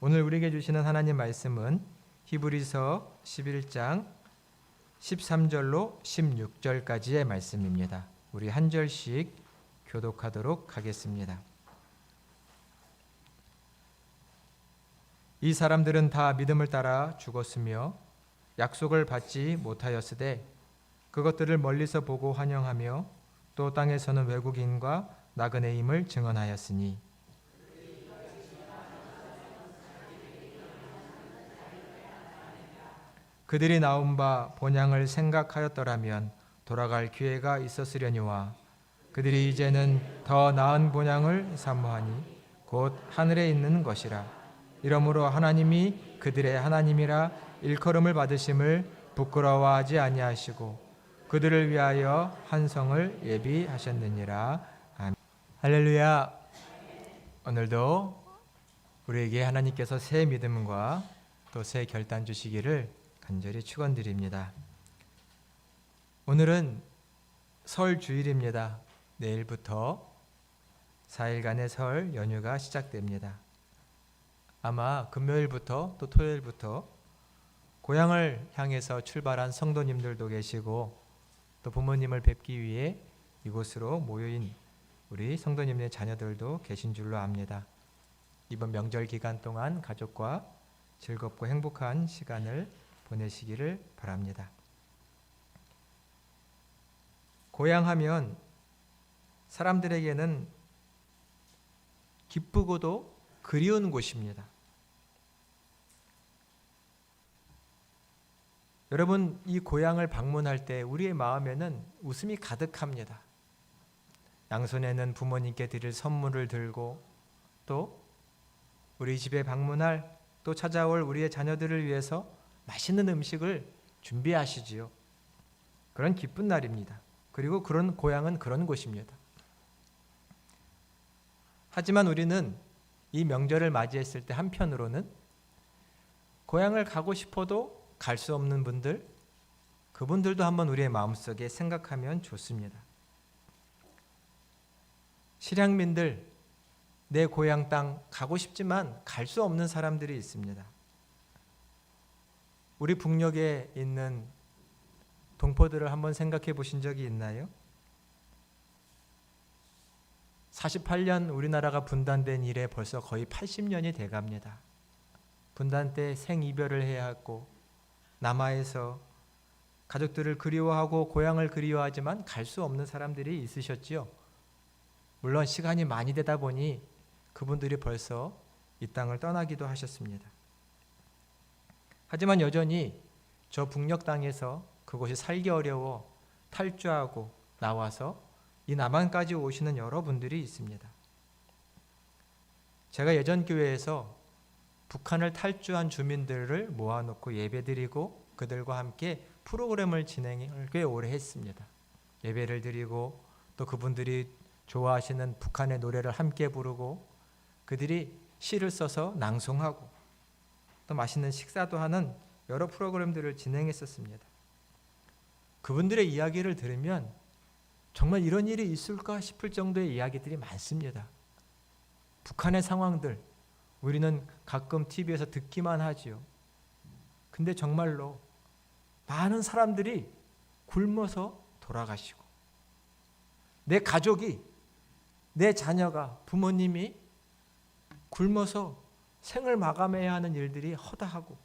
오늘 우리에게 주시는 하나님 말씀은 히브리서 11장 13절로 16절까지의 말씀입니다. 우리 한 절씩 교독하도록 하겠습니다. 이 사람들은 다 믿음을 따라 죽었으며 약속을 받지 못하였으되 그것들을 멀리서 보고 환영하며 또 땅에서는 외국인과 나그네임을 증언하였으니 그들이 나온 바 본향을 생각하였더라면 돌아갈 기회가 있었으려니와 그들이 이제는 더 나은 본향을 사모하니 곧 하늘에 있는 것이라. 이러므로 하나님이 그들의 하나님이라 일컬음을 받으심을 부끄러워하지 아니하시고 그들을 위하여 한 성을 예비하셨느니라. 아멘. 할렐루야. 오늘도 우리에게 하나님께서 새 믿음과 또 새 결단 주시기를 간절히 축원드립니다. 오늘은 설 주일입니다. 내일부터 4일간의 설 연휴가 시작됩니다. 아마 금요일부터 또 토요일부터 고향을 향해서 출발한 성도님들도 계시고 또 부모님을 뵙기 위해 이곳으로 모여인 우리 성도님의 자녀들도 계신 줄로 압니다. 이번 명절 기간 동안 가족과 즐겁고 행복한 시간을 보내시기를 바랍니다. 고향하면 사람들에게는 기쁘고도 그리운 곳입니다. 여러분, 이 고향을 방문할 때 우리의 마음에는 웃음이 가득합니다. 양손에는 부모님께 드릴 선물을 들고 또 우리 집에 방문할 또 찾아올 우리의 자녀들을 위해서 맛있는 음식을 준비하시지요. 그런 기쁜 날입니다. 그리고 그런 고향은 그런 곳입니다. 하지만 우리는 이 명절을 맞이했을 때 한편으로는 고향을 가고 싶어도 갈 수 없는 분들, 그분들도 한번 우리의 마음속에 생각하면 좋습니다. 실향민들, 내 고향 땅 가고 싶지만 갈 수 없는 사람들이 있습니다. 우리 북녘에 있는 동포들을 한번 생각해 보신 적이 있나요? 48년 우리나라가 분단된 이래 벌써 거의 80년이 돼갑니다. 분단 때 생이별을 해야 하고 남하에서 가족들을 그리워하고 고향을 그리워하지만 갈 수 없는 사람들이 있으셨지요. 물론 시간이 많이 되다 보니 그분들이 벌써 이 땅을 떠나기도 하셨습니다. 하지만 여전히 저 북녘 땅에서 그곳이 살기 어려워 탈주하고 나와서 이 남한까지 오시는 여러분들이 있습니다. 제가 예전 교회에서 북한을 탈주한 주민들을 모아놓고 예배드리고 그들과 함께 프로그램을 진행을 꽤 오래 했습니다. 예배를 드리고 또 그분들이 좋아하시는 북한의 노래를 함께 부르고 그들이 시를 써서 낭송하고 또 맛있는 식사도 하는 여러 프로그램들을 진행했었습니다. 그분들의 이야기를 들으면 정말 이런 일이 있을까 싶을 정도의 이야기들이 많습니다. 북한의 상황들 우리는 가끔 TV에서 듣기만 하지요. 근데 정말로 많은 사람들이 굶어서 돌아가시고 내 가족이, 내 자녀가, 부모님이 굶어서 생을 마감해야 하는 일들이 허다하고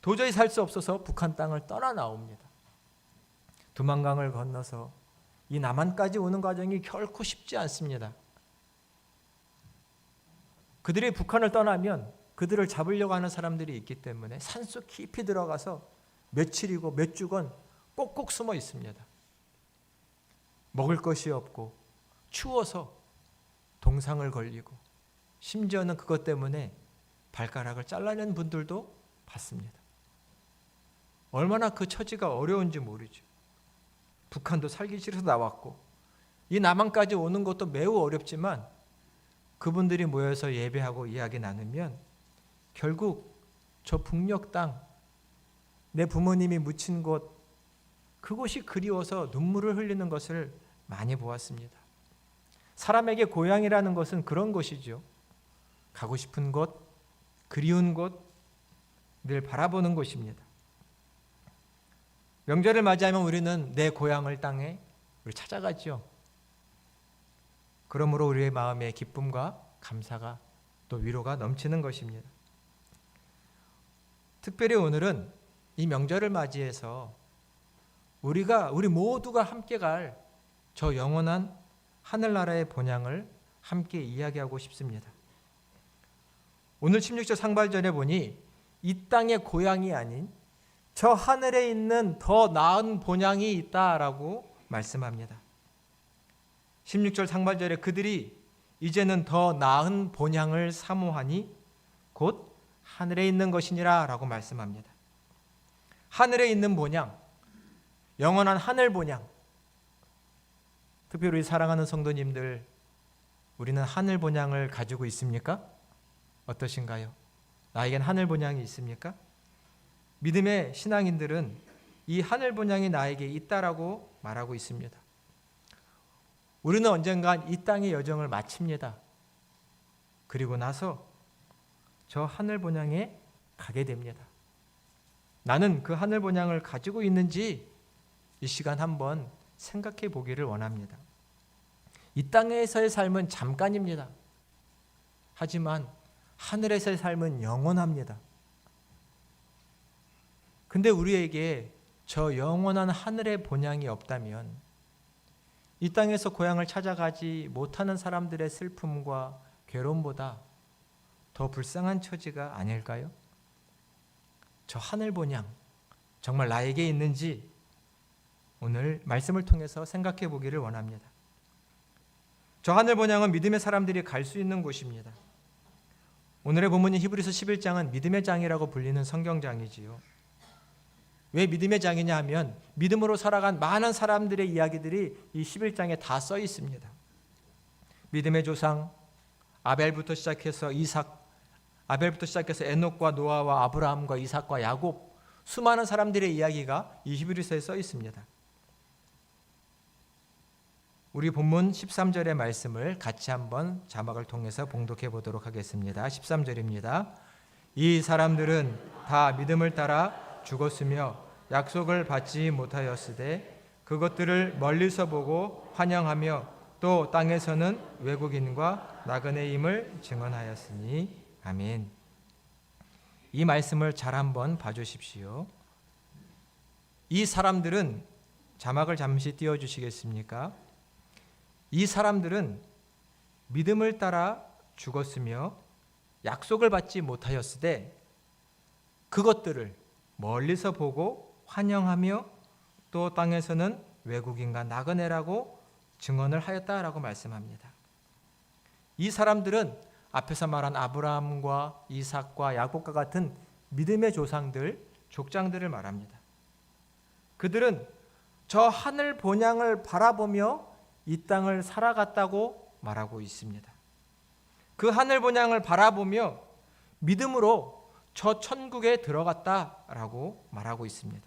도저히 살 수 없어서 북한 땅을 떠나 나옵니다. 두만강을 건너서 이 남한까지 오는 과정이 결코 쉽지 않습니다. 그들이 북한을 떠나면 그들을 잡으려고 하는 사람들이 있기 때문에 산속 깊이 들어가서 며칠이고 몇 주간 꼭꼭 숨어 있습니다. 먹을 것이 없고 추워서 동상을 걸리고 심지어는 그것 때문에 발가락을 잘라낸 분들도 봤습니다. 얼마나 그 처지가 어려운지 모르죠. 북한도 살기 싫어서 나왔고 이 남한까지 오는 것도 매우 어렵지만 그분들이 모여서 예배하고 이야기 나누면 결국 저 북녘 땅, 내 부모님이 묻힌 곳, 그곳이 그리워서 눈물을 흘리는 것을 많이 보았습니다. 사람에게 고향이라는 것은 그런 곳이죠. 가고 싶은 곳, 그리운 곳, 늘 바라보는 곳입니다. 명절을 맞이하면 우리는 내 고향을 땅에 우리 찾아가죠. 그러므로 우리의 마음에 기쁨과 감사가 또 위로가 넘치는 것입니다. 특별히 오늘은 이 명절을 맞이해서 우리 모두가 함께 갈 저 영원한 하늘나라의 본향을 함께 이야기하고 싶습니다. 오늘 16절 상반절에 보니 이 땅의 고향이 아닌 저 하늘에 있는 더 나은 본향이 있다라고 말씀합니다. 16절 상반절에 그들이 이제는 더 나은 본향을 사모하니 곧 하늘에 있는 것이니라 라고 말씀합니다. 하늘에 있는 본향, 영원한 하늘 본향. 특별히 사랑하는 성도님들, 우리는 하늘 본향을 가지고 있습니까? 어떠신가요? 나에겐 하늘 본향이 있습니까? 믿음의 신앙인들은 이 하늘 본향이 나에게 있다라고 말하고 있습니다. 우리는 언젠간 이 땅의 여정을 마칩니다. 그리고 나서 저 하늘 본향에 가게 됩니다. 나는 그 하늘 본향을 가지고 있는지 이 시간 한번 생각해 보기를 원합니다. 이 땅에서의 삶은 잠깐입니다. 하지만 하늘에서의 삶은 영원합니다. 근데 우리에게 저 영원한 하늘의 본향이 없다면 이 땅에서 고향을 찾아가지 못하는 사람들의 슬픔과 괴로움보다 더 불쌍한 처지가 아닐까요? 저 하늘 본향 정말 나에게 있는지 오늘 말씀을 통해서 생각해 보기를 원합니다. 저 하늘 본향은 믿음의 사람들이 갈 수 있는 곳입니다. 오늘의 본문인 히브리서 11장은 믿음의 장이라고 불리는 성경장이지요. 왜 믿음의 장이냐 하면 믿음으로 살아간 많은 사람들의 이야기들이 이 11장에 다 써 있습니다. 믿음의 조상 아벨부터 시작해서 에녹과 노아와 아브라함과 이삭과 야곱, 수많은 사람들의 이야기가 이 히브리서에 써 있습니다. 우리 본문 13절의 말씀을 같이 한번 자막을 통해서 봉독해 보도록 하겠습니다. 13절입니다. 이 사람들은 다 믿음을 따라 죽었으며 약속을 받지 못하였으되 그것들을 멀리서 보고 환영하며 또 땅에서는 외국인과 나그네임을 증언하였으니 아멘. 이 말씀을 잘 한번 봐주십시오. 이 사람들은, 자막을 잠시 띄워주시겠습니까? 이 사람들은 믿음을 따라 죽었으며 약속을 받지 못하였으되 그것들을 멀리서 보고 환영하며 또 땅에서는 외국인과 나그네라고 증언을 하였다라고 말씀합니다. 이 사람들은 앞에서 말한 아브라함과 이삭과 야곱과 같은 믿음의 조상들, 족장들을 말합니다. 그들은 저 하늘 본향을 바라보며 이 땅을 살아갔다고 말하고 있습니다. 그 하늘 본향을 바라보며 믿음으로 저 천국에 들어갔다라고 말하고 있습니다.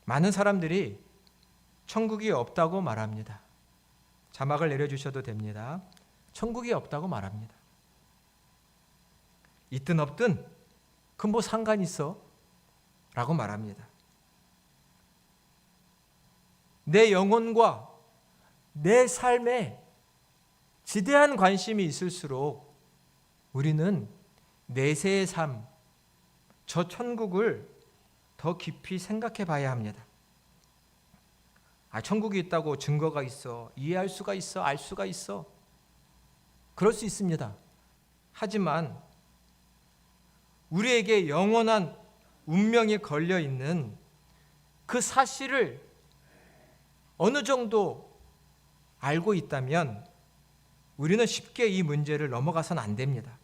많은 사람들이 천국이 없다고 말합니다. 자막을 내려주셔도 됩니다. 천국이 없다고 말합니다. 있든 없든 그 뭐 상관 있어? 라고 말합니다. 내 영혼과 내 삶에 지대한 관심이 있을수록 우리는 내세의 삶, 저 천국을 더 깊이 생각해 봐야 합니다. 천국이 있다고 증거가 있어, 이해할 수가 있어, 알 수가 있어. 그럴 수 있습니다. 하지만 우리에게 영원한 운명이 걸려 있는 그 사실을 어느 정도 알고 있다면 우리는 쉽게 이 문제를 넘어가서는 안 됩니다.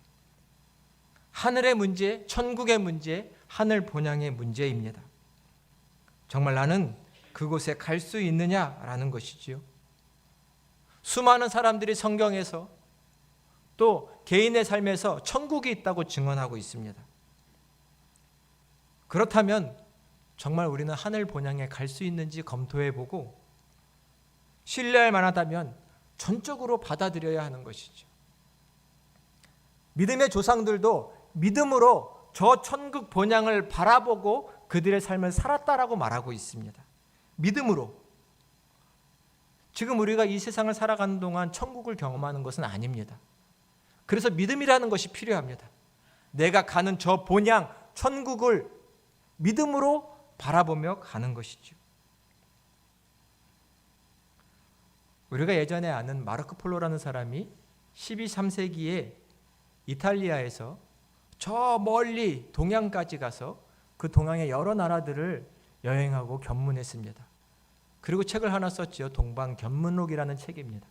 하늘의 문제, 천국의 문제, 하늘 본향의 문제입니다. 정말 나는 그곳에 갈 수 있느냐라는 것이지요. 수많은 사람들이 성경에서 또 개인의 삶에서 천국이 있다고 증언하고 있습니다. 그렇다면 정말 우리는 하늘 본향에 갈 수 있는지 검토해보고 신뢰할 만하다면 전적으로 받아들여야 하는 것이죠. 믿음의 조상들도 믿음으로 저 천국 본향을 바라보고 그들의 삶을 살았다라고 말하고 있습니다. 믿음으로. 지금 우리가 이 세상을 살아가는 동안 천국을 경험하는 것은 아닙니다. 그래서 믿음이라는 것이 필요합니다. 내가 가는 저 본향 천국을 믿음으로 바라보며 가는 것이죠. 우리가 예전에 아는 마르코 폴로라는 사람이 12, 3세기에 이탈리아에서 저 멀리 동양까지 가서 그 동양의 여러 나라들을 여행하고 견문했습니다. 그리고 책을 하나 썼죠. 동방견문록이라는 책입니다.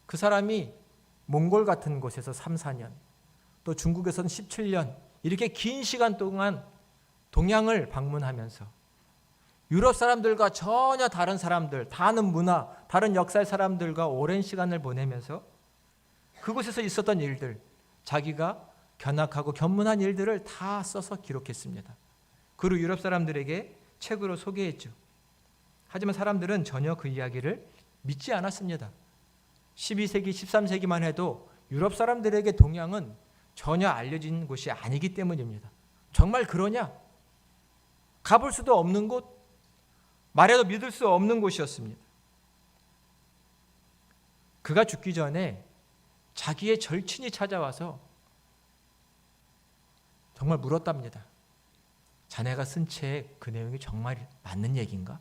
그 사람이 몽골 같은 곳에서 3, 4년, 또 중국에서는 17년 이렇게 긴 시간 동안 동양을 방문하면서 유럽 사람들과 전혀 다른 사람들, 다른 문화, 다른 역사의 사람들과 오랜 시간을 보내면서 그곳에서 있었던 일들, 자기가 견학하고 견문한 일들을 다 써서 기록했습니다. 그리고 유럽 사람들에게 책으로 소개했죠. 하지만 사람들은 전혀 그 이야기를 믿지 않았습니다. 12세기, 13세기만 해도 유럽 사람들에게 동양은 전혀 알려진 곳이 아니기 때문입니다. 정말 그러냐? 가볼 수도 없는 곳, 말해도 믿을 수 없는 곳이었습니다. 그가 죽기 전에 자기의 절친이 찾아와서 정말 물었답니다. 자네가 쓴 책 그 내용이 정말 맞는 얘기인가?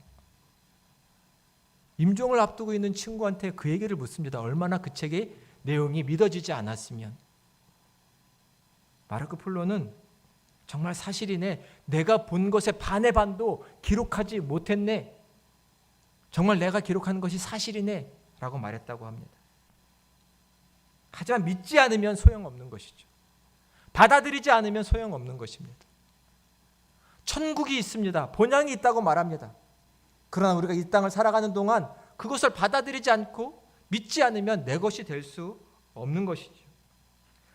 임종을 앞두고 있는 친구한테 그 얘기를 묻습니다. 얼마나 그 책의 내용이 믿어지지 않았으면. 마르코 폴로는 정말 사실이네. 내가 본 것의 반의 반도 기록하지 못했네. 정말 내가 기록한 것이 사실이네. 라고 말했다고 합니다. 하지만 믿지 않으면 소용없는 것이죠. 받아들이지 않으면 소용없는 것입니다. 천국이 있습니다. 본향이 있다고 말합니다. 그러나 우리가 이 땅을 살아가는 동안 그것을 받아들이지 않고 믿지 않으면 내 것이 될 수 없는 것이죠.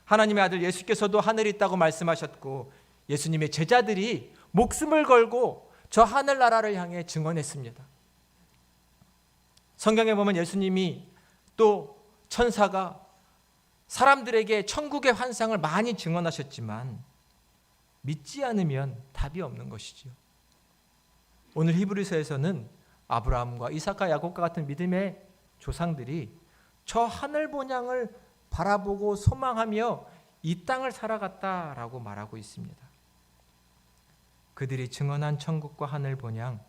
하나님의 아들 예수께서도 하늘이 있다고 말씀하셨고 예수님의 제자들이 목숨을 걸고 저 하늘나라를 향해 증언했습니다. 성경에 보면 예수님이 또 천사가 사람들에게 천국의 환상을 많이 증언하셨지만 믿지 않으면 답이 없는 것이죠. 오늘 히브리서에서는 아브라함과 이삭과 야곱과 같은 믿음의 조상들이 저 하늘 본향을 바라보고 소망하며 이 땅을 살아갔다라고 말하고 있습니다. 그들이 증언한 천국과 하늘 본향,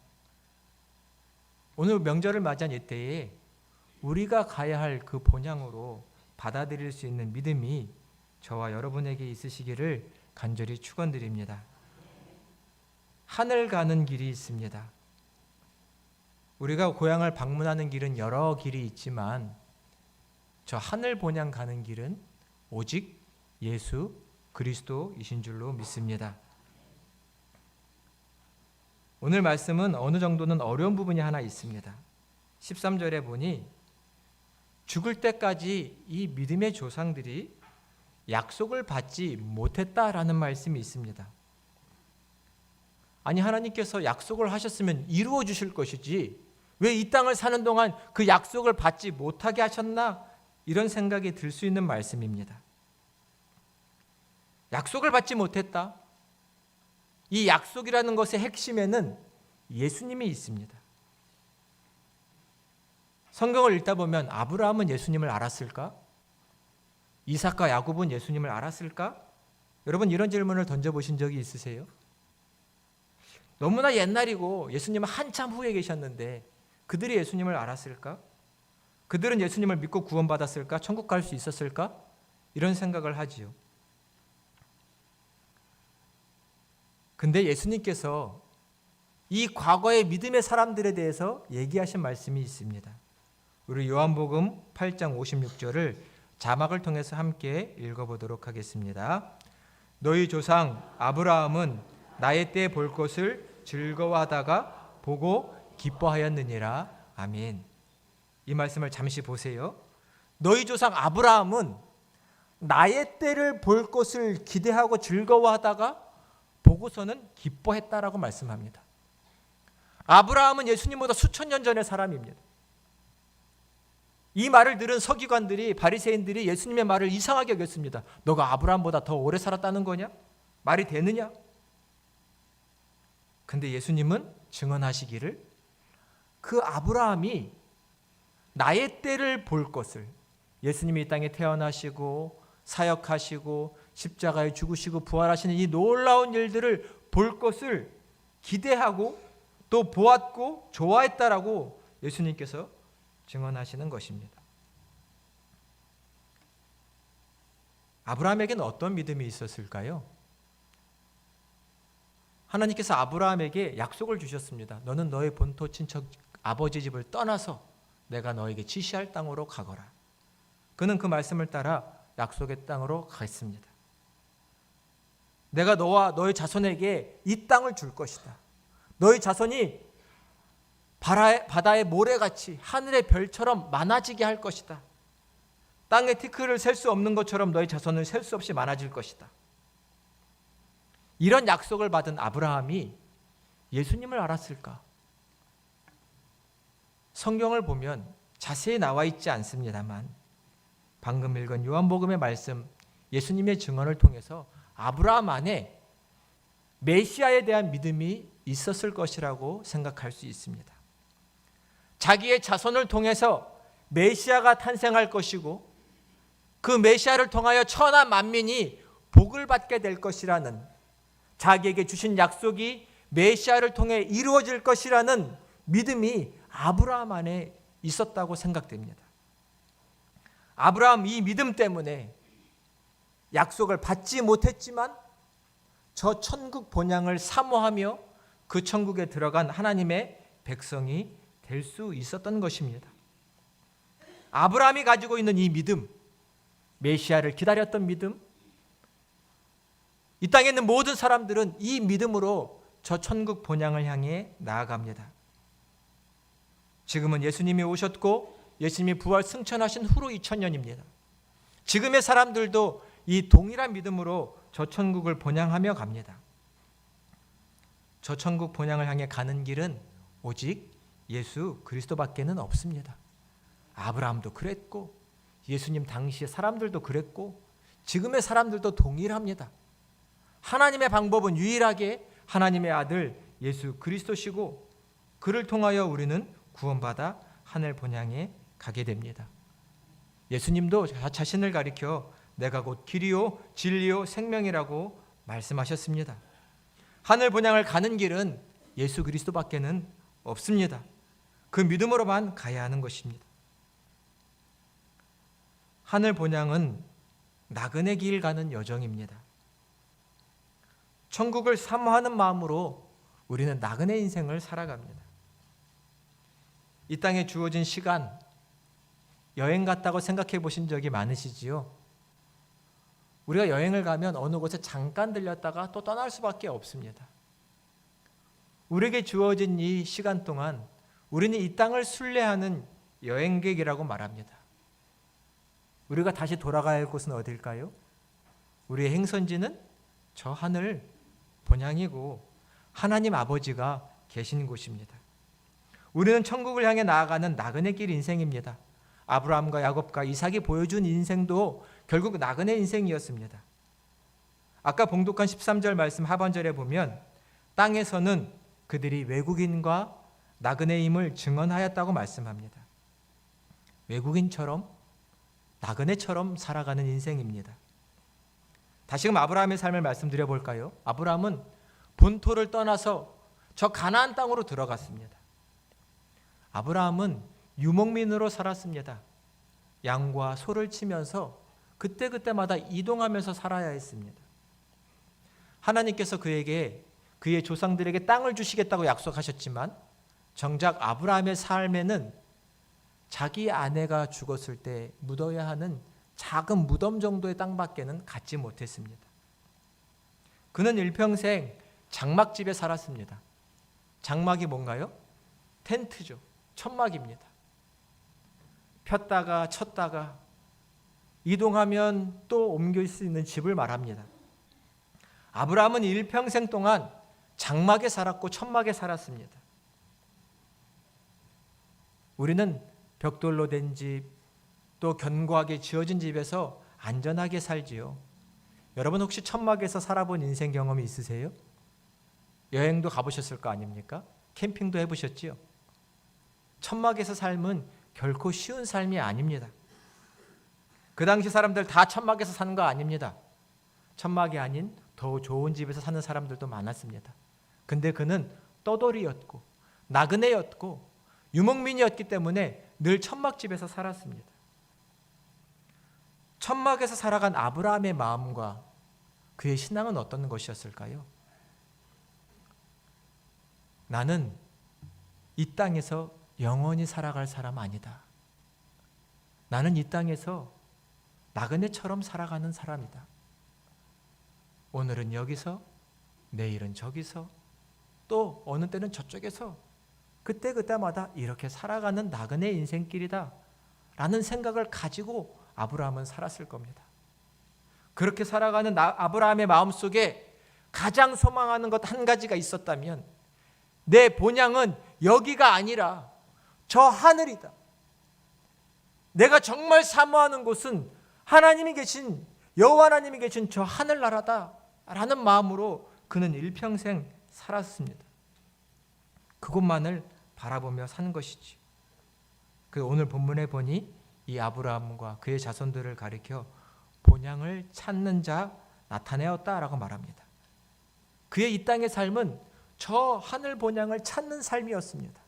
오늘 명절을 맞이한 이때에 우리가 가야 할 그 본향으로 받아들일 수 있는 믿음이 저와 여러분에게 있으시기를 간절히 축원드립니다. 하늘 가는 길이 있습니다. 우리가 고향을 방문하는 길은 여러 길이 있지만 저 하늘 본향 가는 길은 오직 예수 그리스도이신 줄로 믿습니다. 오늘 말씀은 어느 정도는 어려운 부분이 하나 있습니다. 13절에 보니 죽을 때까지 이 믿음의 조상들이 약속을 받지 못했다라는 말씀이 있습니다. 아니, 하나님께서 약속을 하셨으면 이루어 주실 것이지 왜 이 땅을 사는 동안 그 약속을 받지 못하게 하셨나? 이런 생각이 들 수 있는 말씀입니다. 약속을 받지 못했다. 이 약속이라는 것의 핵심에는 예수님이 있습니다. 성경을 읽다 보면 아브라함은 예수님을 알았을까? 이삭과 야곱은 예수님을 알았을까? 여러분 이런 질문을 던져보신 적이 있으세요? 너무나 옛날이고 예수님은 한참 후에 계셨는데 그들이 예수님을 알았을까? 그들은 예수님을 믿고 구원받았을까? 천국 갈 수 있었을까? 이런 생각을 하지요. 근데 예수님께서 이 과거의 믿음의 사람들에 대해서 얘기하신 말씀이 있습니다. 우리 요한복음 8장 56절을 자막을 통해서 함께 읽어보도록 하겠습니다. 너희 조상 아브라함은 나의 때 볼 것을 즐거워하다가 보고 기뻐하였느니라. 아멘. 이 말씀을 잠시 보세요. 너희 조상 아브라함은 나의 때를 볼 것을 기대하고 즐거워하다가 보고서는 기뻐했다라고 말씀합니다. 아브라함은 예수님보다 수천 년 전의 사람입니다. 이 말을 들은 서기관들이, 바리새인들이 예수님의 말을 이상하게 여겼습니다. 너가 아브라함보다 더 오래 살았다는 거냐? 말이 되느냐? 근데 예수님은 증언하시기를 그 아브라함이 나의 때를 볼 것을, 예수님이 이 땅에 태어나시고 사역하시고 십자가에 죽으시고 부활하시는 이 놀라운 일들을 볼 것을 기대하고 또 보았고 좋아했다라고 예수님께서 증언하시는 것입니다. 아브라함에게는 어떤 믿음이 있었을까요? 하나님께서 아브라함에게 약속을 주셨습니다. 너는 너의 본토 친척 아버지 집을 떠나서 내가 너에게 지시할 땅으로 가거라. 그는 그 말씀을 따라 약속의 땅으로 갔습니다. 내가 너와 너의 자손에게 이 땅을 줄 것이다. 너희 자손이 바다의 모래같이 하늘의 별처럼 많아지게 할 것이다. 땅의 티끌을 셀 수 없는 것처럼 너희 자손은 셀 수 없이 많아질 것이다. 이런 약속을 받은 아브라함이 예수님을 알았을까? 성경을 보면 자세히 나와 있지 않습니다만 방금 읽은 요한복음의 말씀, 예수님의 증언을 통해서 아브라함 안에 메시아에 대한 믿음이 있었을 것이라고 생각할 수 있습니다. 자기의 자손을 통해서 메시아가 탄생할 것이고 그 메시아를 통하여 천하 만민이 복을 받게 될 것이라는, 자기에게 주신 약속이 메시아를 통해 이루어질 것이라는 믿음이 아브라함 안에 있었다고 생각됩니다. 아브라함 이 믿음 때문에 약속을 받지 못했지만 저 천국 본향을 사모하며 그 천국에 들어간 하나님의 백성이 될 수 있었던 것입니다. 아브라함이 가지고 있는 이 믿음, 메시아를 기다렸던 믿음, 이 땅에 있는 모든 사람들은 이 믿음으로 저 천국 본향을 향해 나아갑니다. 지금은 예수님이 오셨고 예수님이 부활 승천하신 후로 2000년입니다. 지금의 사람들도 이 동일한 믿음으로 저 천국을 본향하며 갑니다. 저 천국 본향을 향해 가는 길은 오직 예수 그리스도밖에는 없습니다. 아브라함도 그랬고 예수님 당시의 사람들도 그랬고 지금의 사람들도 동일합니다. 하나님의 방법은 유일하게 하나님의 아들 예수 그리스도시고 그를 통하여 우리는 구원받아 하늘 본향에 가게 됩니다. 예수님도 자신을 가리켜 내가 곧 길이요 진리요 생명이라고 말씀하셨습니다. 하늘 본향을 가는 길은 예수 그리스도밖에는 없습니다. 그 믿음으로만 가야 하는 것입니다. 하늘 본향은 나그네 길 가는 여정입니다. 천국을 사모하는 마음으로 우리는 나그네 인생을 살아갑니다. 이 땅에 주어진 시간, 여행 갔다고 생각해 보신 적이 많으시지요? 우리가 여행을 가면 어느 곳에 잠깐 들렸다가 또 떠날 수밖에 없습니다. 우리에게 주어진 이 시간 동안 우리는 이 땅을 순례하는 여행객이라고 말합니다. 우리가 다시 돌아가야 할 곳은 어딜까요? 우리의 행선지는 저 하늘 본향이고 하나님 아버지가 계신 곳입니다. 우리는 천국을 향해 나아가는 나그네 길 인생입니다. 아브라함과 야곱과 이삭이 보여준 인생도 결국 나그네 인생이었습니다. 아까 봉독한 13절 말씀 하반절에 보면 땅에서는 그들이 외국인과 나그네임을 증언하였다고 말씀합니다. 외국인처럼 나그네처럼 살아가는 인생입니다. 다시금 아브라함의 삶을 말씀드려 볼까요? 아브라함은 본토를 떠나서 저 가나안 땅으로 들어갔습니다. 아브라함은 유목민으로 살았습니다. 양과 소를 치면서 그때그때마다 이동하면서 살아야 했습니다. 하나님께서 그에게 그의 조상들에게 땅을 주시겠다고 약속하셨지만 정작 아브라함의 삶에는 자기 아내가 죽었을 때 묻어야 하는 작은 무덤 정도의 땅밖에는 갖지 못했습니다. 그는 일평생 장막집에 살았습니다. 장막이 뭔가요? 텐트죠. 천막입니다. 폈다가 쳤다가 이동하면 또 옮길 수 있는 집을 말합니다. 아브라함은 일평생 동안 장막에 살았고 천막에 살았습니다. 우리는 벽돌로 된 집, 또 견고하게 지어진 집에서 안전하게 살지요. 여러분 혹시 천막에서 살아본 인생 경험이 있으세요? 여행도 가보셨을 거 아닙니까? 캠핑도 해보셨지요? 천막에서 삶은 결코 쉬운 삶이 아닙니다. 그 당시 사람들 다 천막에서 사는 거 아닙니다. 천막이 아닌 더 좋은 집에서 사는 사람들도 많았습니다. 근데 그는 떠돌이였고 나그네였고 유목민이었기 때문에 늘 천막집에서 살았습니다. 천막에서 살아간 아브라함의 마음과 그의 신앙은 어떤 것이었을까요? 나는 이 땅에서 영원히 살아갈 사람 아니다. 나는 이 땅에서 나그네처럼 살아가는 사람이다. 오늘은 여기서, 내일은 저기서, 또 어느 때는 저쪽에서 그때마다 이렇게 살아가는 나그네 인생길이다 라는 생각을 가지고 아브라함은 살았을 겁니다. 그렇게 살아가는 아브라함의 마음속에 가장 소망하는 것 한 가지가 있었다면 내 본향은 여기가 아니라 저 하늘이다. 내가 정말 사모하는 곳은 하나님이 계신 여호와 하나님이 계신 저 하늘나라다 라는 마음으로 그는 일평생 살았습니다. 그곳만을 바라보며 사는 것이지. 그 오늘 본문에 보니 이 아브라함과 그의 자손들을 가리켜 본향을 찾는 자 나타내었다라고 말합니다. 그의 이 땅의 삶은 저 하늘 본향을 찾는 삶이었습니다.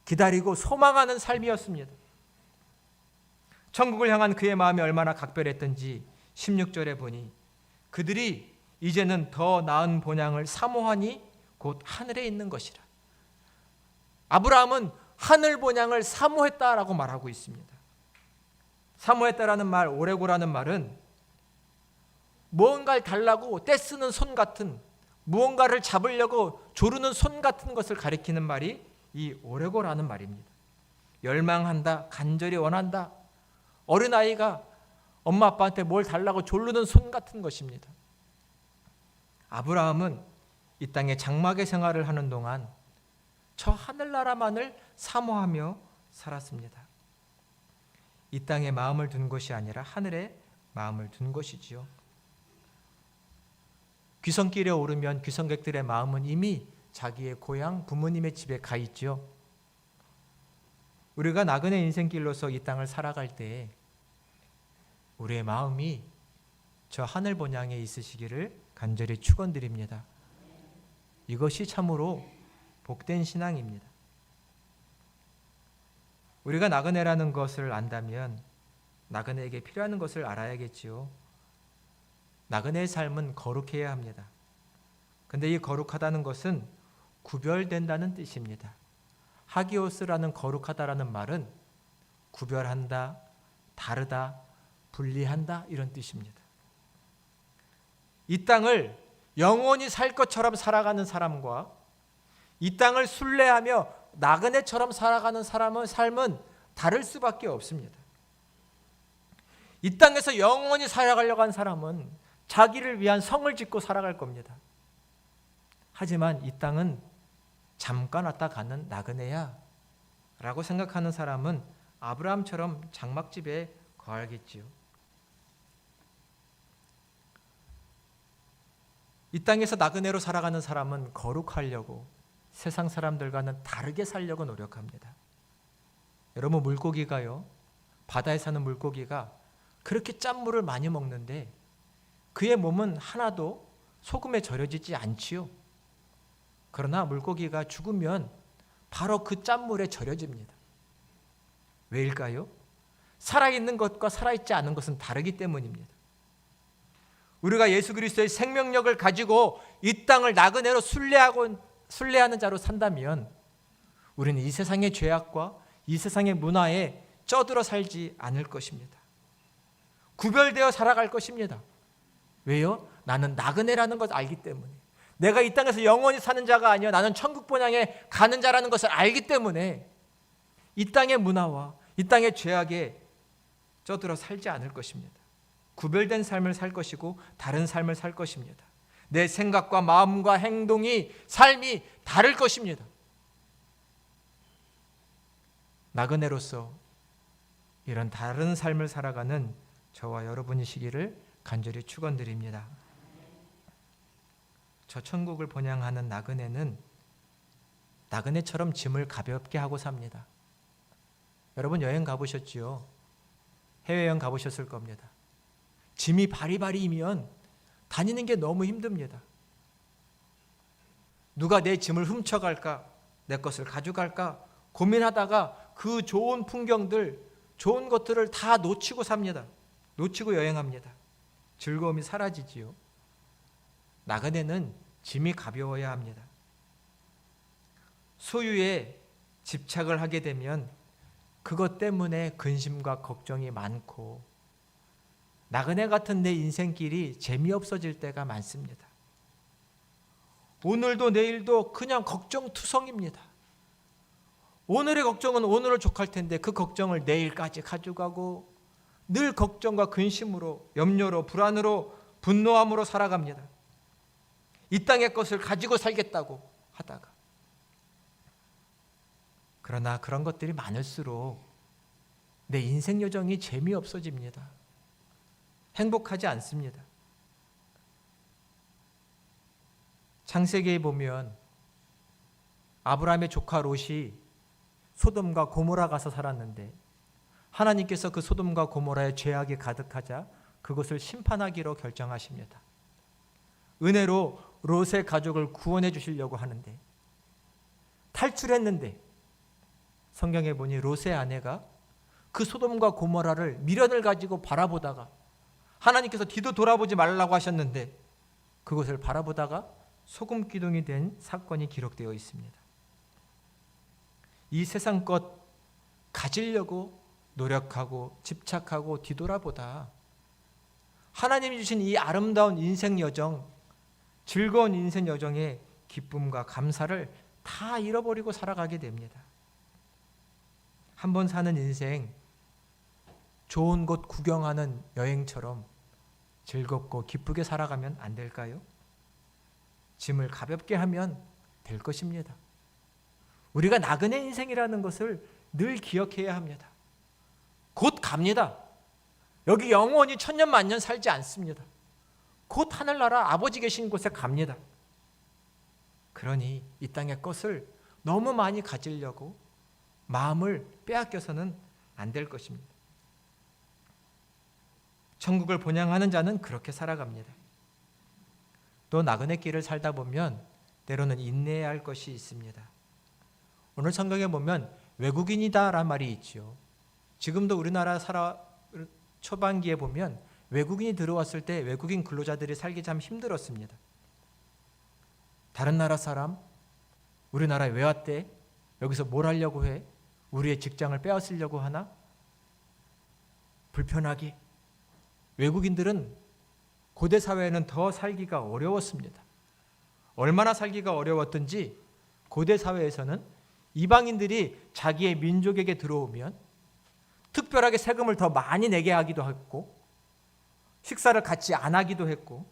기다리고 소망하는 삶이었습니다. 천국을 향한 그의 마음이 얼마나 각별했던지 16절에 보니 그들이 이제는 더 나은 본향을 사모하니 곧 하늘에 있는 것이라. 아브라함은 하늘 본향을 사모했다라고 말하고 있습니다. 사모했다라는 말, 오레고라는 말은 무언가를 달라고 떼쓰는 손 같은, 무언가를 잡으려고 조르는 손 같은 것을 가리키는 말이 이 오레고라는 말입니다. 열망한다, 간절히 원한다. 어린아이가 엄마 아빠한테 뭘 달라고 조르는 손 같은 것입니다. 아브라함은 이 땅에 장막의 생활을 하는 동안 저 하늘나라만을 사모하며 살았습니다. 이 땅에 마음을 둔 것이 아니라 하늘에 마음을 둔 것이지요. 귀성길에 오르면 귀성객들의 마음은 이미 자기의 고향 부모님의 집에 가 있지요. 우리가 나그네 인생길로서 이 땅을 살아갈 때에 우리의 마음이 저 하늘 본향에 있으시기를 간절히 축원드립니다. 이것이 참으로 복된 신앙입니다. 우리가 나그네라는 것을 안다면 나그네에게 필요한 것을 알아야겠지요. 나그네의 삶은 거룩해야 합니다. 근데 이 거룩하다는 것은 구별된다는 뜻입니다. 하기오스라는 거룩하다라는 말은 구별한다, 다르다, 분리한다 이런 뜻입니다. 이 땅을 영원히 살 것처럼 살아가는 사람과 이 땅을 순례하며 나그네처럼 살아가는 사람의 삶은 다를 수밖에 없습니다. 이 땅에서 영원히 살아가려고 하는 사람은 자기를 위한 성을 짓고 살아갈 겁니다. 하지만 이 땅은 잠깐 왔다 가는 나그네야 라고 생각하는 사람은 아브라함처럼 장막집에 거하겠지요. 이 땅에서 나그네로 살아가는 사람은 거룩하려고 세상 사람들과는 다르게 살려고 노력합니다. 여러분 물고기가요, 바다에 사는 물고기가 그렇게 짠물을 많이 먹는데 그의 몸은 하나도 소금에 절여지지 않지요. 그러나 물고기가 죽으면 바로 그 짠물에 절여집니다. 왜일까요? 살아있는 것과 살아있지 않은 것은 다르기 때문입니다. 우리가 예수 그리스도의 생명력을 가지고 이 땅을 나그네로 순례하는 자로 산다면 우리는 이 세상의 죄악과 이 세상의 문화에 쩌들어 살지 않을 것입니다. 구별되어 살아갈 것입니다. 왜요? 나는 나그네라는 것을 알기 때문에, 내가 이 땅에서 영원히 사는 자가 아니라 나는 천국 본향에 가는 자라는 것을 알기 때문에 이 땅의 문화와 이 땅의 죄악에 쩌들어 살지 않을 것입니다. 구별된 삶을 살 것이고 다른 삶을 살 것입니다. 내 생각과 마음과 행동이, 삶이 다를 것입니다. 나그네로서 이런 다른 삶을 살아가는 저와 여러분이시기를 간절히 축원드립니다. 저 천국을 본향하는 나그네는 나그네처럼 짐을 가볍게 하고 삽니다. 여러분 여행 가보셨지요? 해외여행 가보셨을 겁니다. 짐이 바리바리이면 다니는 게 너무 힘듭니다. 누가 내 짐을 훔쳐갈까? 내 것을 가져갈까? 고민하다가 그 좋은 풍경들, 좋은 것들을 다 놓치고 삽니다. 놓치고 여행합니다. 즐거움이 사라지지요. 나그네는 짐이 가벼워야 합니다. 소유에 집착을 하게 되면 그것 때문에 근심과 걱정이 많고 나그네 같은 내 인생길이 재미없어질 때가 많습니다. 오늘도 내일도 그냥 걱정투성입니다. 오늘의 걱정은 오늘을 족할 텐데 그 걱정을 내일까지 가져가고 늘 걱정과 근심으로, 염려로, 불안으로, 분노함으로 살아갑니다. 이 땅의 것을 가지고 살겠다고 하다가. 그러나 그런 것들이 많을수록 내 인생 여정이 재미없어집니다. 행복하지 않습니다. 창세기에 보면 아브라함의 조카 롯이 소돔과 고모라 가서 살았는데 하나님께서 그 소돔과 고모라의 죄악이 가득하자 그것을 심판하기로 결정하십니다. 은혜로 롯의 가족을 구원해 주시려고 하는데 탈출했는데 성경에 보니 롯의 아내가 그 소돔과 고모라를 미련을 가지고 바라보다가 하나님께서 뒤도 돌아보지 말라고 하셨는데 그것을 바라보다가 소금 기둥이 된 사건이 기록되어 있습니다. 이 세상 것 가지려고 노력하고 집착하고 뒤돌아보다 하나님이 주신 이 아름다운 인생 여정, 즐거운 인생 여정의 기쁨과 감사를 다 잃어버리고 살아가게 됩니다. 한번 사는 인생, 좋은 곳 구경하는 여행처럼 즐겁고 기쁘게 살아가면 안 될까요? 짐을 가볍게 하면 될 것입니다. 우리가 나그네 인생이라는 것을 늘 기억해야 합니다. 곧 갑니다. 여기 영원히 천년 만년 살지 않습니다. 곧 하늘나라 아버지 계신 곳에 갑니다. 그러니 이 땅의 것을 너무 많이 가지려고 마음을 빼앗겨서는 안 될 것입니다. 천국을 본향하는 자는 그렇게 살아갑니다. 또 나그네 길을 살다 보면 때로는 인내해야 할 것이 있습니다. 오늘 성경에 보면 외국인이다라는 말이 있죠. 지금도 우리나라 초반기에 보면 외국인이 들어왔을 때 외국인 근로자들이 살기 참 힘들었습니다. 다른 나라 사람, 우리나라에 왜 왔대? 여기서 뭘 하려고 해? 우리의 직장을 빼앗으려고 하나? 불편하게. 외국인들은 고대 사회에는 더 살기가 어려웠습니다. 얼마나 살기가 어려웠든지 고대 사회에서는 이방인들이 자기의 민족에게 들어오면 특별하게 세금을 더 많이 내게 하기도 했고 식사를 같이 안 하기도 했고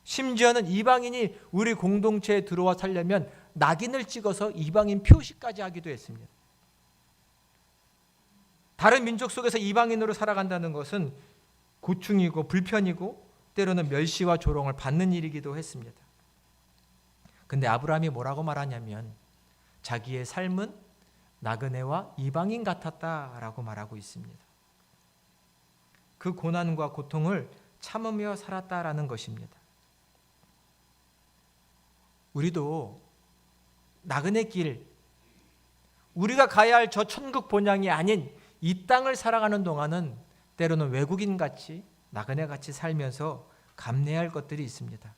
심지어는 이방인이 우리 공동체에 들어와 살려면 낙인을 찍어서 이방인 표시까지 하기도 했습니다. 다른 민족 속에서 이방인으로 살아간다는 것은 고충이고 불편이고 때로는 멸시와 조롱을 받는 일이기도 했습니다. 근데 아브라함이 뭐라고 말하냐면 자기의 삶은 나그네와 이방인 같았다라고 말하고 있습니다. 그 고난과 고통을 참으며 살았다라는 것입니다. 우리도 나그네 길, 우리가 가야 할 저 천국 본향이 아닌 이 땅을 살아가는 동안은 때로는 외국인같이 나그네같이 살면서 감내해야 할 것들이 있습니다.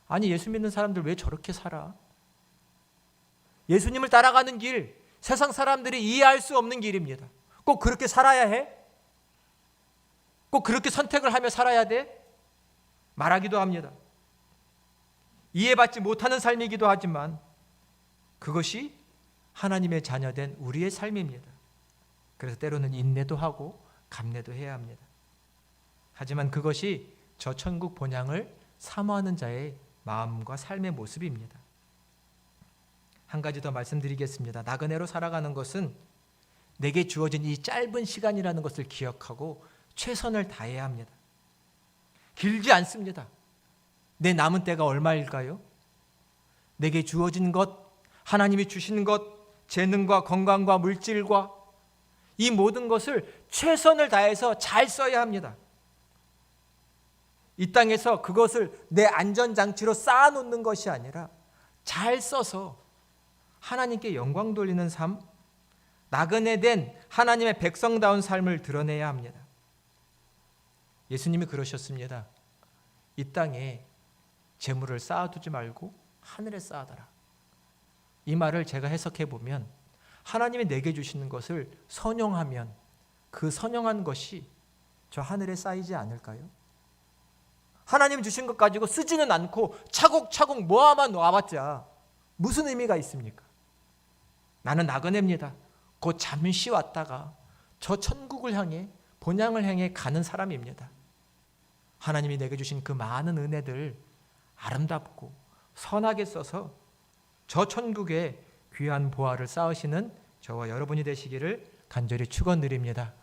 아니 예수 믿는 사람들 왜 저렇게 살아? 예수님을 따라가는 길, 세상 사람들이 이해할 수 없는 길입니다. 꼭 그렇게 살아야 해? 꼭 그렇게 선택을 하며 살아야 돼? 말하기도 합니다. 이해받지 못하는 삶이기도 하지만 그것이 하나님의 자녀된 우리의 삶입니다. 그래서 때로는 인내도 하고 감내도 해야 합니다. 하지만 그것이 저 천국 본향을 사모하는 자의 마음과 삶의 모습입니다. 한 가지 더 말씀드리겠습니다. 나그네로 살아가는 것은 내게 주어진 이 짧은 시간이라는 것을 기억하고 최선을 다해야 합니다. 길지 않습니다. 내 남은 때가 얼마일까요? 내게 주어진 것, 하나님이 주신 것, 재능과 건강과 물질과 이 모든 것을 최선을 다해서 잘 써야 합니다. 이 땅에서 그것을 내 안전장치로 쌓아놓는 것이 아니라 잘 써서 하나님께 영광 돌리는 삶, 나그네 된 하나님의 백성다운 삶을 드러내야 합니다. 예수님이 그러셨습니다. 이 땅에 재물을 쌓아두지 말고 하늘에 쌓아둬라. 이 말을 제가 해석해 보면 하나님이 내게 주시는 것을 선용하면 그 선용한 것이 저 하늘에 쌓이지 않을까요? 하나님 주신 것 가지고 쓰지는 않고 차곡차곡 모아만 놓아봤자 무슨 의미가 있습니까? 나는 나그네입니다. 곧 잠시 왔다가 저 천국을 향해 본향을 향해 가는 사람입니다. 하나님이 내게 주신 그 많은 은혜들 아름답고 선하게 써서 저 천국에 귀한 보화를 쌓으시는 저와 여러분이 되시기를 간절히 축원드립니다.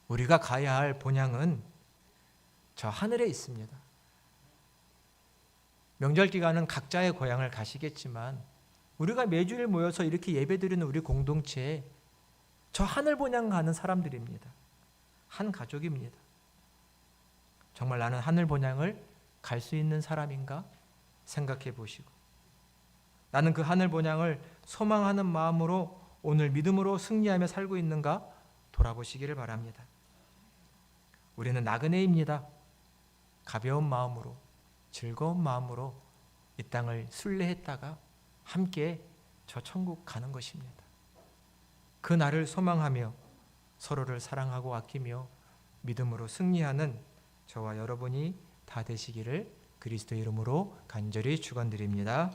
우리가 가야 할 본향은 저 하늘에 있습니다. 명절 기간은 각자의 고향을 가시겠지만 우리가 매주일 모여서 이렇게 예배드리는 우리 공동체에 저 하늘 본향 가는 사람들입니다. 한 가족입니다. 정말 나는 하늘 본향을 갈 수 있는 사람인가 생각해 보시고 나는 그 하늘 본향을 소망하는 마음으로 오늘 믿음으로 승리하며 살고 있는가 돌아보시기를 바랍니다. 우리는 나그네입니다. 가벼운 마음으로 즐거운 마음으로 이 땅을 순례했다가 함께 저 천국 가는 것입니다. 그 날을 소망하며 서로를 사랑하고 아끼며 믿음으로 승리하는 저와 여러분이 다 되시기를 그리스도의 이름으로 간절히 축원드립니다.